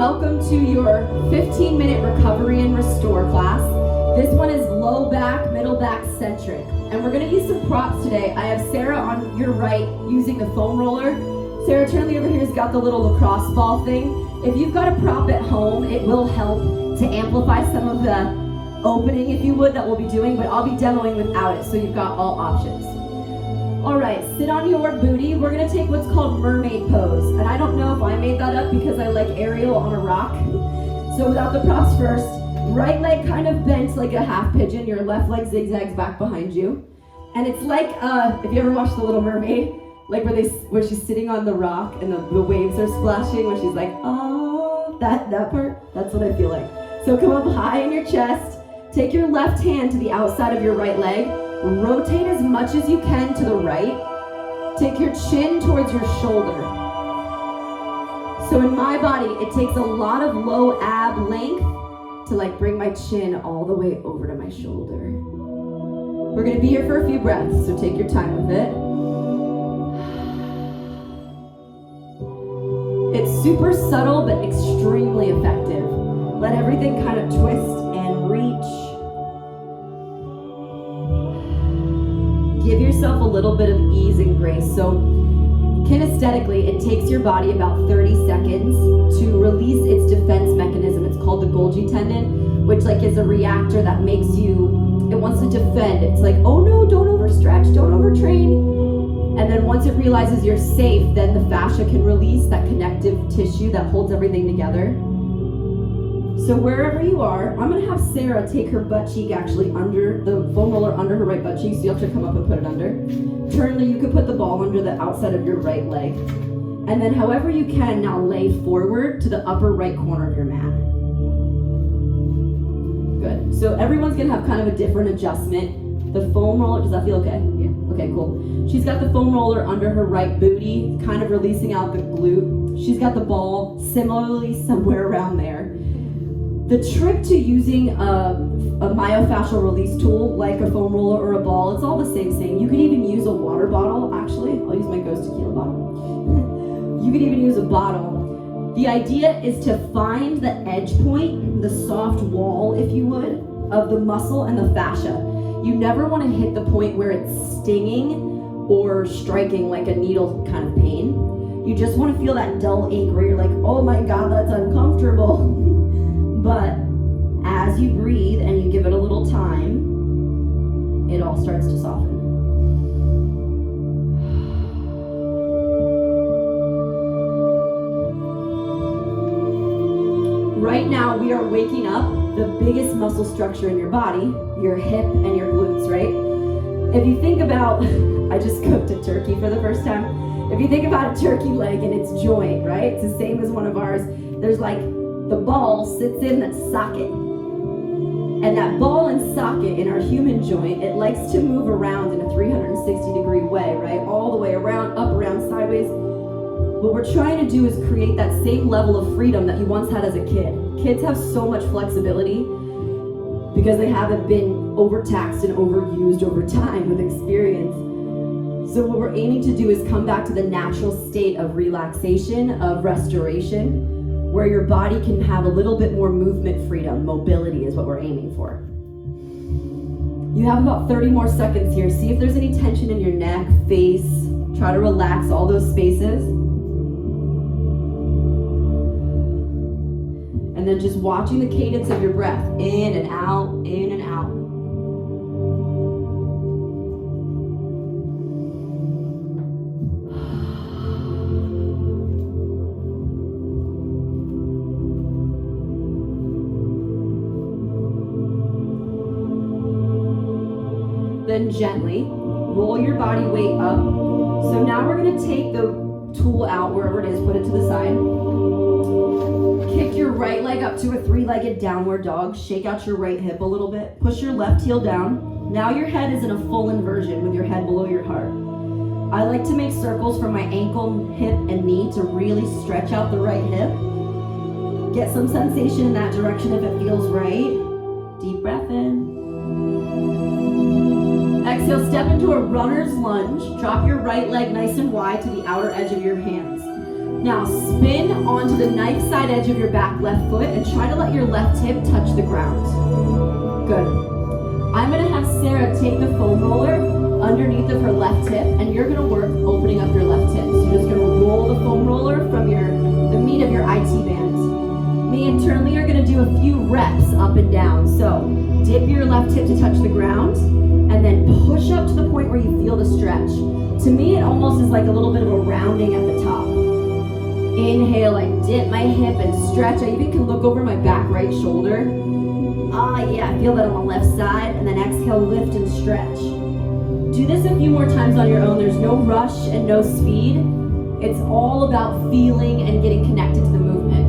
welcome to your 15-minute recovery and restore class. This one is low back, middle back centric. And we're gonna use some props today. I have Sarah on your right using the foam roller. Sarah, Charlie over here has got the little lacrosse ball thing. If you've got a prop at home, it will help to amplify some of the opening, if you would, that we'll be doing, but I'll be demoing without it, so you've got all options. All right, sit on your booty. We're gonna take what's called mermaid pose. And I don't know if I made that up because I like Ariel on a rock. So without the props first, right leg kind of bent like a half pigeon, your left leg zigzags back behind you. And it's like, if you ever watched The Little Mermaid, like where she's sitting on the rock and the waves are splashing, when she's like, oh, that part, that's what I feel like. So come up high in your chest, take your left hand to the outside of your right leg, rotate as much as you can to the right, take your chin towards your shoulder. So in my body, it takes a lot of low ab length to like bring my chin all the way over to my shoulder. We're gonna be here for a few breaths, so take your time with it. It's super subtle, but extremely effective. Let everything kind of twist and reach. Give yourself a little bit of ease and grace. So kinesthetically, it takes your body about 30 seconds to release its defense mechanism. It's called the Golgi tendon, which like is a reactor that makes you, it wants to defend. It's like, oh no, don't overstretch, don't overtrain. And then once it realizes you're safe, then the fascia can release that connective tissue that holds everything together. So wherever you are, I'm gonna have Sarah take her butt cheek actually under the foam roller under her right butt cheek, so you'll have to come up and put it under. Turn, you could put the ball under the outside of your right leg. And then however you can, now lay forward to the upper right corner of your mat. Good, so everyone's gonna have kind of a different adjustment. The foam roller, does that feel okay? Yeah. Okay, cool. She's got the foam roller under her right booty, kind of releasing out the glute. She's got the ball similarly somewhere around there. The trick to using a myofascial release tool, like a foam roller or a ball, it's all the same thing. You could even use a water bottle, actually. I'll use my Ghost Tequila bottle. You could even use a bottle. The idea is to find the edge point, the soft wall, if you would, of the muscle and the fascia. You never want to hit the point where it's stinging or striking like a needle kind of pain. You just want to feel that dull ache where you're like, oh my God, that's uncomfortable. But as you breathe and you give it a little time, it all starts to soften. Right now, we are waking up the biggest muscle structure in your body, your hip and your glutes, right? If you think about, I just cooked a turkey for the first time. If you think about a turkey leg and its joint, right? It's the same as one of ours. There's like, the ball sits in that socket. And that ball and socket in our human joint, it likes to move around in a 360-degree way, right? All the way around, up, around, sideways. What we're trying to do is create that same level of freedom that you once had as a kid. Kids have so much flexibility because they haven't been overtaxed and overused over time with experience. So what we're aiming to do is come back to the natural state of relaxation, of restoration, where your body can have a little bit more movement freedom. Mobility is what we're aiming for. You have about 30 more seconds here. See if there's any tension in your neck, face. Try to relax all those spaces. And then just watching the cadence of your breath, in and out, in and out. Then gently roll your body weight up. So now we're gonna take the tool out wherever it is, put it to the side. Kick your right leg up to a three-legged downward dog. Shake out your right hip a little bit. Push your left heel down. Now your head is in a full inversion with your head below your heart. I like to make circles from my ankle, hip, and knee to really stretch out the right hip. Get some sensation in that direction if it feels right. Deep breath in. Exhale, step into a runner's lunge. Drop your right leg nice and wide to the outer edge of your hands. Now spin onto the knife side edge of your back left foot and try to let your left hip touch the ground. Good. I'm gonna have Sarah take the foam roller underneath of her left hip, and you're gonna work opening up your left hip. So you're just gonna roll the foam roller from the meat of your IT band. Me internally are gonna do a few reps up and down. So dip your left hip to touch the ground, and then push up to the point where you feel the stretch. To me, it almost is like a little bit of a rounding at the top. Inhale, I dip my hip and stretch. I even can look over my back right shoulder. Ah, yeah, I feel that on the left side. And then exhale, lift and stretch. Do this a few more times on your own. There's no rush and no speed. It's all about feeling and getting connected to the movement.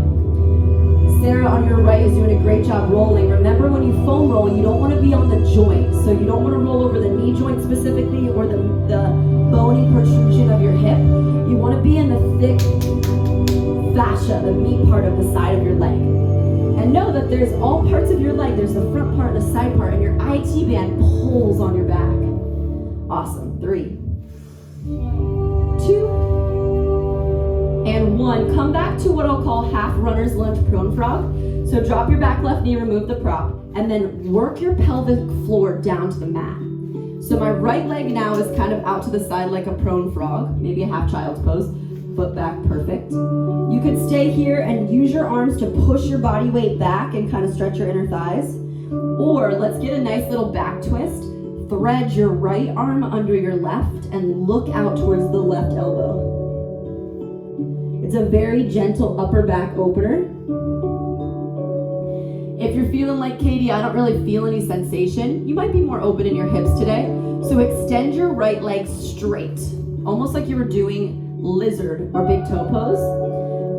Sarah on your right is doing a great job rolling. Remember, when you foam roll, you don't want to be on the joint. So you don't want to roll over the knee joint specifically or the bony protrusion of your hip. You want to be in the thick fascia, the meat part of the side of your leg. And know that there's all parts of your leg. There's the front part and the side part, and your IT band pulls on your back. Awesome. 3, 2, and 1. Come back to what I'll call half runner's lunge prone frog. So drop your back left knee, remove the prop, and then work your pelvic floor down to the mat. So my right leg now is kind of out to the side like a prone frog, maybe a half child's pose. Foot back, perfect. You could stay here and use your arms to push your body weight back and kind of stretch your inner thighs. Or let's get a nice little back twist. Thread your right arm under your left and look out towards the left elbow. It's a very gentle upper back opener. If you're feeling like Katie, I don't really feel any sensation, you might be more open in your hips today. So extend your right leg straight, almost like you were doing lizard or big toe pose.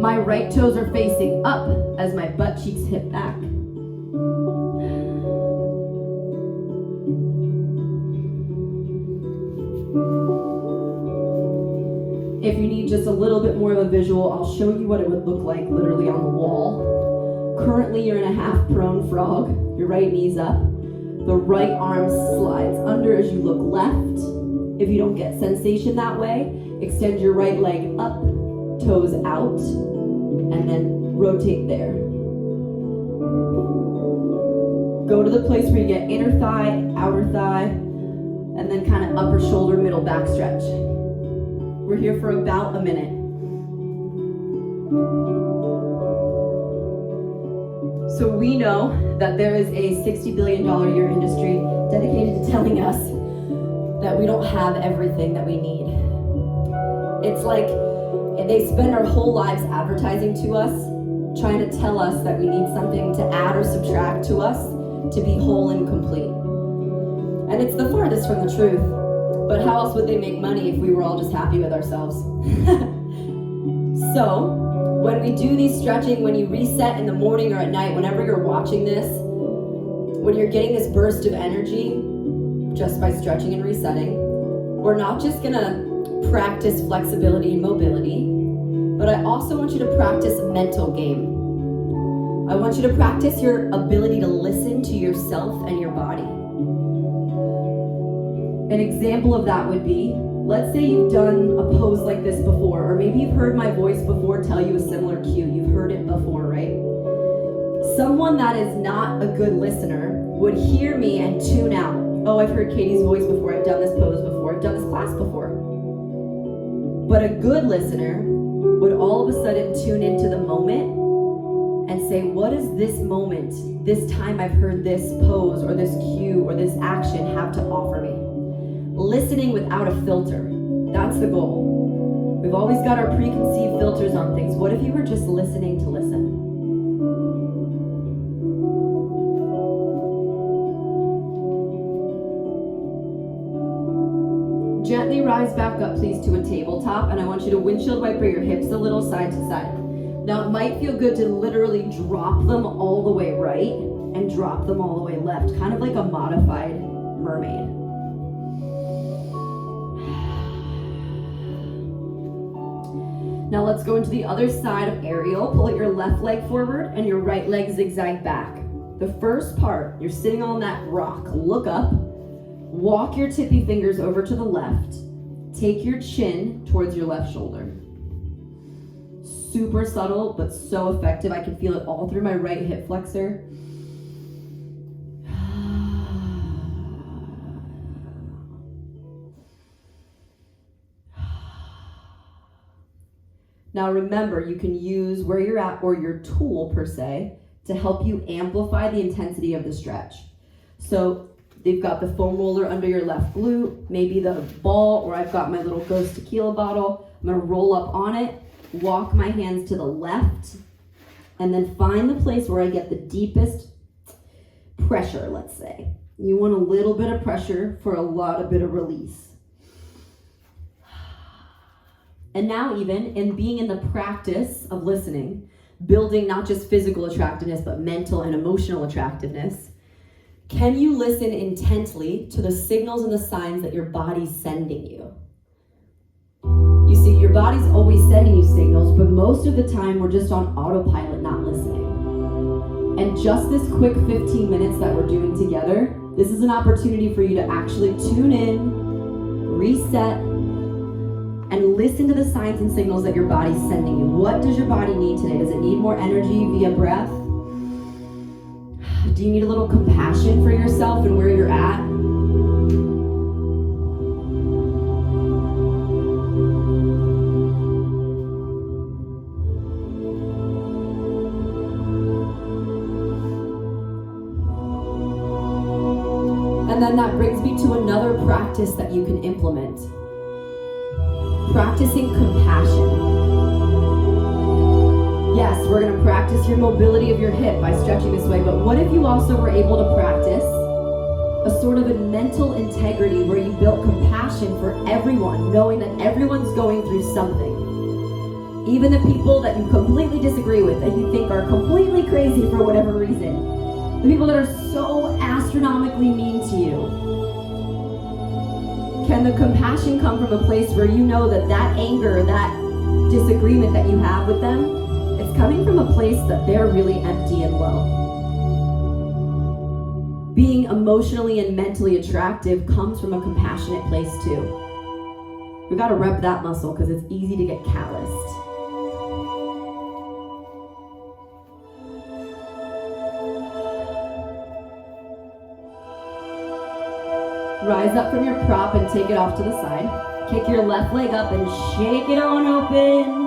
My right toes are facing up as my butt cheeks hip back. If you need just a little bit more of a visual, I'll show you what it would look like literally on the wall. Currently, you're in a half prone frog. Your right knee's up. The right arm slides under as you look left. If you don't get sensation that way, extend your right leg up, toes out, and then rotate there. Go to the place where you get inner thigh, outer thigh, and then kind of upper shoulder, middle back stretch. We're here for about a minute. So we know that there is a $60 billion a year industry dedicated to telling us that we don't have everything that we need. It's like they spend our whole lives advertising to us, trying to tell us that we need something to add or subtract to us to be whole and complete. And it's the farthest from the truth. But how else would they make money if we were all just happy with ourselves? So, when we do these stretching, when you reset in the morning or at night, whenever you're watching this, when you're getting this burst of energy just by stretching and resetting, we're not just gonna practice flexibility and mobility, but I also want you to practice a mental game. I want you to practice your ability to listen to yourself and your body. An example of that would be, let's say you've done a pose like this before, or maybe you've heard my voice before tell you a similar cue. You've heard it before, right? Someone that is not a good listener would hear me and tune out. Oh, I've heard Katie's voice before, I've done this pose before, I've done this class before. But a good listener would all of a sudden tune into the moment and say, what does this moment, this time I've heard this pose or this cue or this action have to offer me? Listening without a filter. That's the goal. We've always got our preconceived filters on things. What if you were just listening to listen? Gently rise back up, please, to a tabletop, and I want you to windshield wiper your hips a little side to side. Now, it might feel good to literally drop them all the way right and drop them all the way left, kind of like a modified mermaid. Now let's go into the other side of aerial. Pull your left leg forward and your right leg zigzag back. The first part, you're sitting on that rock. Look up, walk your tippy fingers over to the left. Take your chin towards your left shoulder. super subtle, but so effective. I can feel it all through my right hip flexor. Now remember, you can use where you're at or your tool per se to help you amplify the intensity of the stretch. So they've got the foam roller under your left glute, maybe the ball, or I've got my little Ghost Tequila bottle. I'm gonna roll up on it, walk my hands to the left, and then find the place where I get the deepest pressure, let's say. You want a little bit of pressure for a bit of release. And now even in being in the practice of listening, building not just physical attractiveness, but mental and emotional attractiveness, can you listen intently to the signals and the signs that your body's sending you? You see, your body's always sending you signals, but most of the time we're just on autopilot, not listening. And just this quick 15 minutes that we're doing together, this is an opportunity for you to actually tune in, reset, and listen to the signs and signals that your body's sending you. What does your body need today? Does it need more energy via breath? Do you need a little compassion for yourself and where you're at? And then that brings me to another practice that you can implement. Practicing compassion. Yes, we're going to practice your mobility of your hip by stretching this way, but what if you also were able to practice a sort of a mental integrity where you built compassion for everyone, knowing that everyone's going through something. Even the people that you completely disagree with, that you think are completely crazy for whatever reason. The people that are so astronomically mean to you. Can the compassion come from a place where you know that that anger, that disagreement that you have with them, it's coming from a place that they're really empty and low? Being emotionally and mentally attractive comes from a compassionate place too. We gotta rep that muscle because it's easy to get calloused. Rise up from your prop and take it off to the side. Kick your left leg up and shake it on open.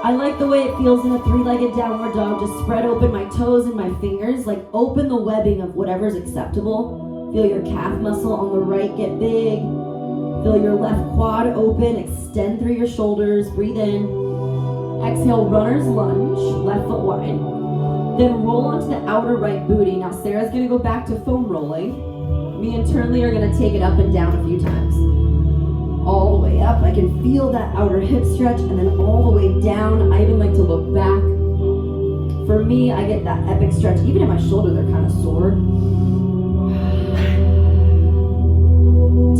I like the way it feels in a three-legged downward dog. Just spread open my toes and my fingers, like open the webbing of whatever's acceptable. Feel your calf muscle on the right get big. Feel your left quad open, extend through your shoulders, breathe in. Exhale, runner's lunge, left foot wide. Then roll onto the outer right booty. Now Sarah's gonna go back to foam rolling. Me internally are gonna take it up and down a few times. All the way up, I can feel that outer hip stretch, and then all the way down. I even like to look back. For me, I get that epic stretch. Even in my shoulder, they're kind of sore.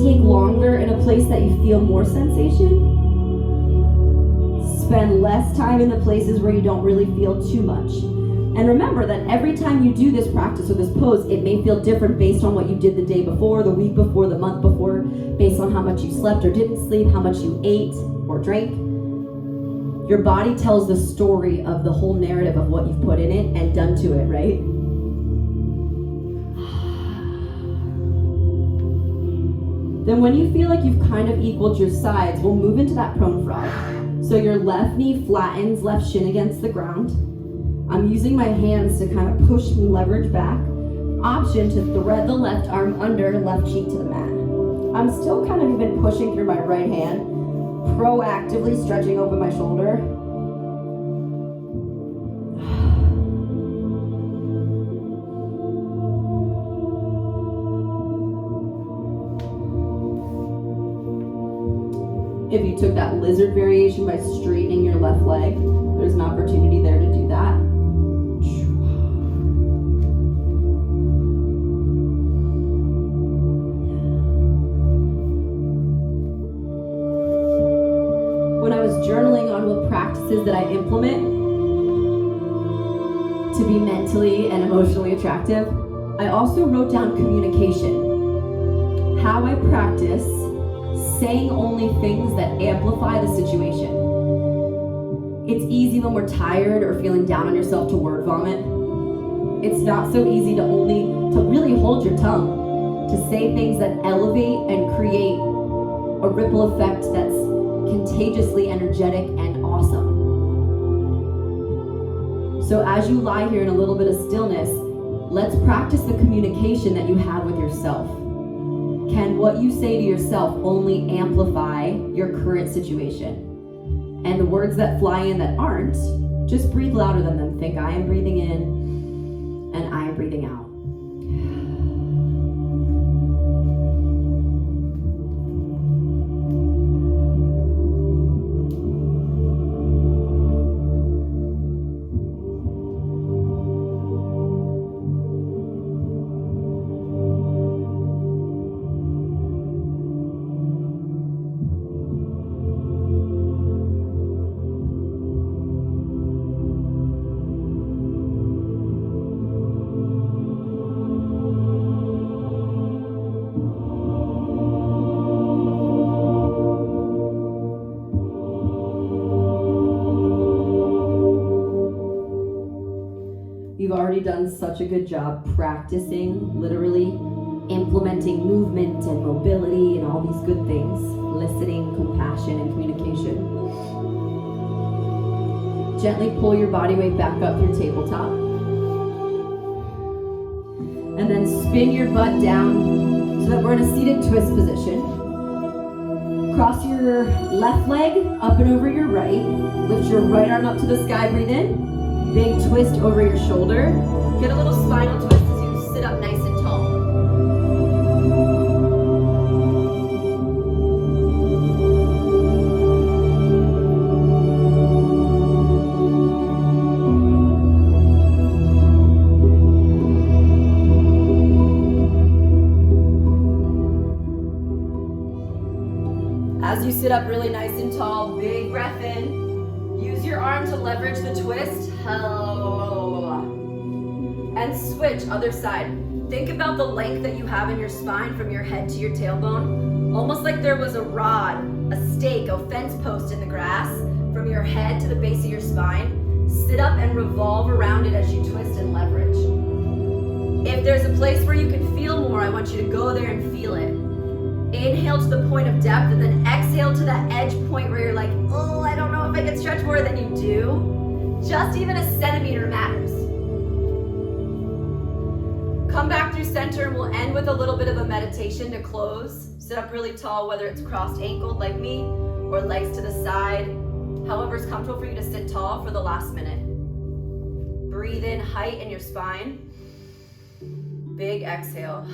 Take longer in a place that you feel more sensation. Spend less time in the places where you don't really feel too much. And remember that every time you do this practice or this pose, it may feel different based on what you did the day before, the week before, the month before, based on how much you slept or didn't sleep, how much you ate or drank. Your body tells the story of the whole narrative of what you've put in it and done to it, right? Then when you feel like you've kind of equaled your sides, we'll move into that prone frog. So your left knee flattens, left shin against the ground. I'm using my hands to kind of push and leverage back. Option to thread the left arm under, left cheek to the mat. I'm still kind of even pushing through my right hand, proactively stretching open my shoulder. If you took that lizard variation by straightening your left leg, there's an opportunity there to do that. When I was journaling on what practices that I implement to be mentally and emotionally attractive, I also wrote down communication. How I practice saying only things that amplify the situation. It's easy when we're tired or feeling down on yourself to word vomit. It's not so easy to really hold your tongue, to say things that elevate and create a ripple effect that's contagiously energetic and awesome. So as you lie here in a little bit of stillness, let's practice the communication that you have with yourself. Can what you say to yourself only amplify your current situation? And the words that fly in that aren't, just breathe louder than them. Think, I am breathing in and I am breathing out. You've already done such a good job practicing, literally implementing movement and mobility and all these good things, listening, compassion, and communication. Gently pull your body weight back up through tabletop. And then spin your butt down so that we're in a seated twist position. Cross your left leg up and over your right. Lift your right arm up to the sky, breathe in. Big twist over your shoulder. Get a little spinal twist as you sit up nice and tall. As you sit up really nice and tall, big breath in. Use your arm to leverage the twist. And switch, other side. Think about the length that you have in your spine from your head to your tailbone. Almost like there was a rod, a stake, a fence post in the grass from your head to the base of your spine. Sit up and revolve around it as you twist and leverage. If there's a place where you can feel more, I want you to go there and feel it. Inhale to the point of depth and then exhale to that edge point where you're like, oh, I don't know if I can stretch more than you do. Just even a centimeter matters. Come back through center and we'll end with a little bit of a meditation to close. Sit up really tall, whether it's crossed ankled like me or legs to the side. However's comfortable for you to sit tall for the last minute. Breathe in height in your spine. Big exhale.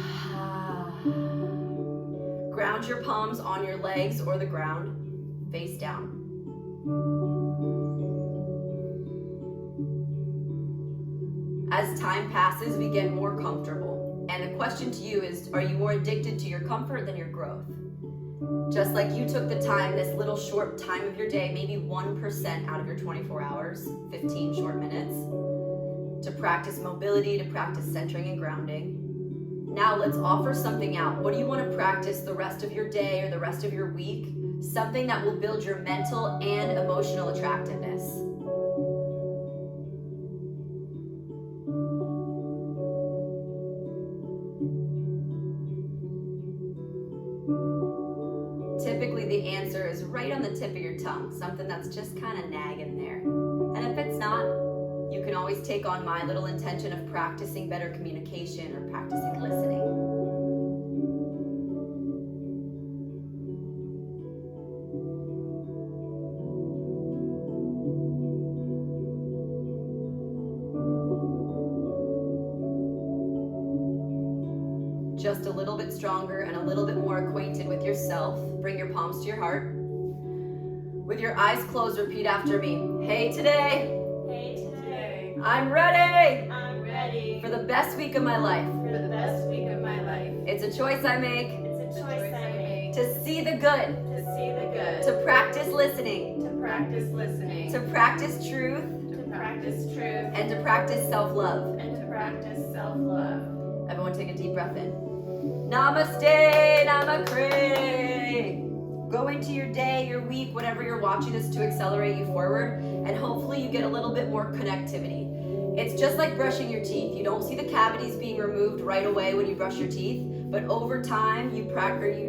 Ground your palms on your legs or the ground, face down. As time passes, we get more comfortable. And the question to you is, are you more addicted to your comfort than your growth? Just like you took the time, this little short time of your day, maybe 1% out of your 24 hours, 15 short minutes, to practice mobility, to practice centering and grounding. Now let's offer something out. What do you want to practice the rest of your day or the rest of your week? Something that will build your mental and emotional attractiveness. Typically the answer is right on the tip of your tongue, something that's just kind of nagging there. And if it's not, you can always take on my little intention of practicing better communication or practicing listening. Just a little bit stronger and a little bit more acquainted with yourself. Bring your palms to your heart. With your eyes closed, repeat after me. Hey today. Hey today. I'm ready. I'm ready. For the best week of my life. For the best week of my life. It's a choice I make. It's a choice I make. To see the good. To see the good. To practice listening. To practice listening. To practice truth. To practice truth. And to practice self-love. And to practice self-love. Everyone take a deep breath in. Namaste, Namaste. go into your day, your week, whatever you're watching this to accelerate you forward, and hopefully you get a little bit more connectivity. It's just like brushing your teeth. You don't see the cavities being removed right away when you brush your teeth, but over time you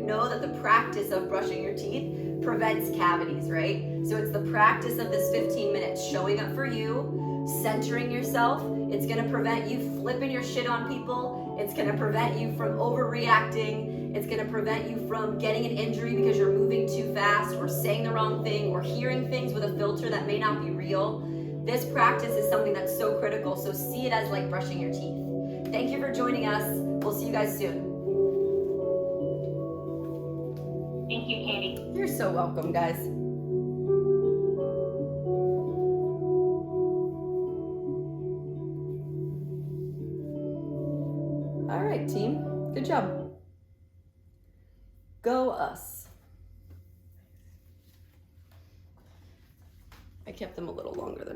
know that the practice of brushing your teeth prevents cavities, right? So it's the practice of this 15 minutes, showing up for you, centering yourself. It's gonna prevent you flipping your shit on people. It's gonna prevent you from overreacting. It's gonna prevent you from getting an injury because you're moving too fast or saying the wrong thing or hearing things with a filter that may not be real. This practice is something that's so critical, so see it as like brushing your teeth. Thank you for joining us. We'll see you guys soon. Thank you, Katie. You're so welcome, guys. All right, team. Good job. Go us. I kept them a little longer than